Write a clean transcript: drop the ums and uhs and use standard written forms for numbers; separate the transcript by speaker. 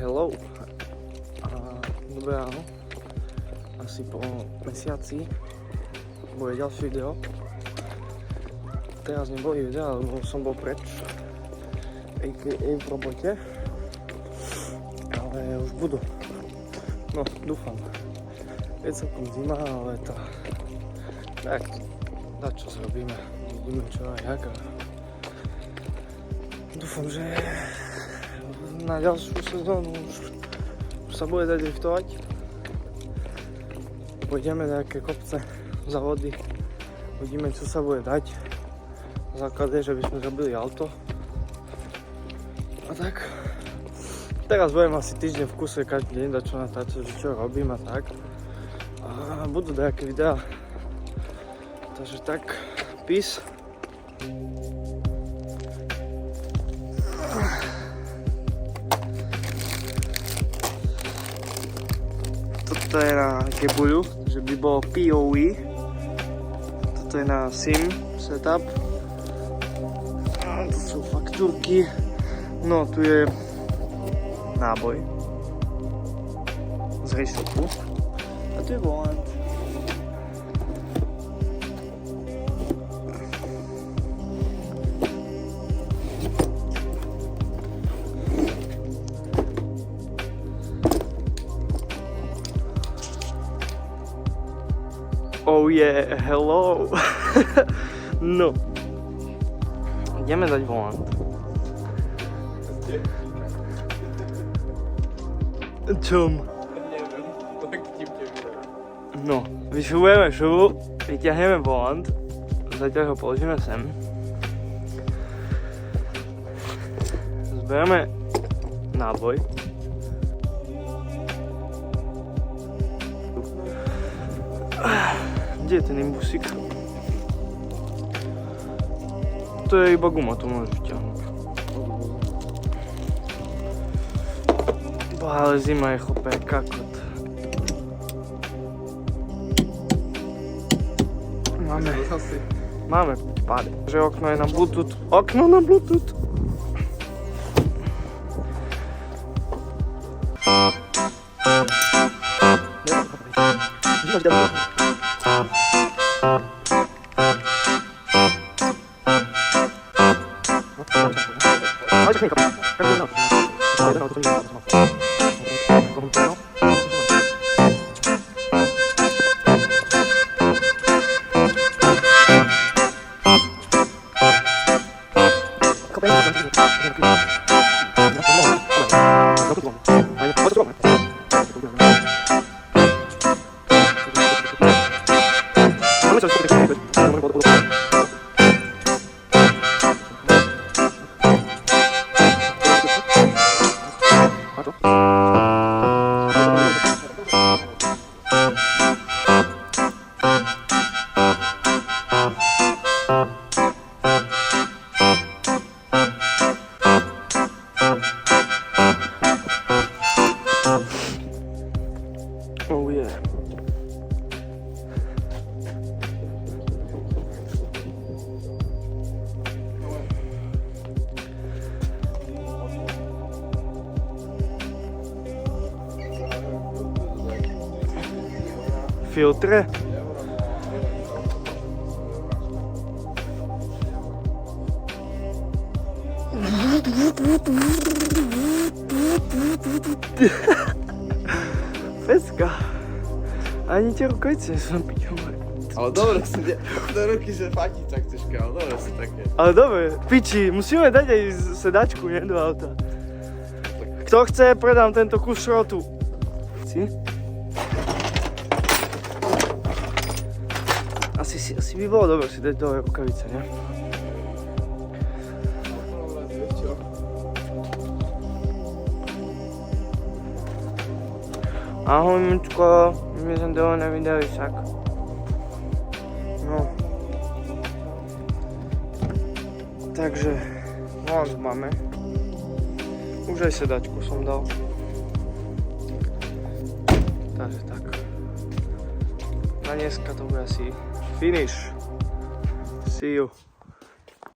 Speaker 1: Hello. Dobré ráno. Asi po mesiaci bude ďalšie video. Teraz neboli videa, lebo som bol preč, a.k.a. v robote. Ale už budú. No, dúfam. Je celkom zima, ale tak čo zrobíme. Uvidíme čo a jak. Dúfam, že na ďalšiu sezónu už sa bude dať driftovať. Pôjdeme na nejaké kopce, závody. Uvidíme, čo sa bude dať. Základ je, že by sme zrobili auto. A tak. Teraz budem asi týždeň v kuse každý deň dať čo natáčať, čo robím a tak. A budú nejaké videá. Takže tak, peace. Toto je na kebuľu, že by bolo POV. Toto je na SIM setup. To sú faktúrky. No, tu je náboj z rejstopu. A tu je volant. Oh yeah, hello. No. Ideme dať volant. Čom?
Speaker 2: Neviem, tak vtipne vyzerá.
Speaker 1: No, vyšuvujeme šuvu, vyťahneme volant, zatiaľ ho položíme sem. Zbereme náboj. Kde je ten imbusík? To je iba guma, to môžeš vyťahnuť. Ale zima je chope, kakot. Máme páde. Že okno je na Bluetooth. Okno na Bluetooth. Oh yeah. Filtre. Pecka. Ani tie rukavice sú na piču.
Speaker 2: Ale dobre sú do ruky, že fakt tak ťažké, ale dobre sú také.
Speaker 1: Ale dobre, piči, musíme dať aj sedačku, nie, do auta. Kto chce, predám tento kus šrotu. Si? Asi by bolo dobre si dať dole rukavice, nie? Ahoj, Mičko, my sme dole nevideli však. No. Takže, volant máme. Už aj sedačku som dal. Takže tak. Na dneska to bude asi finish. See you.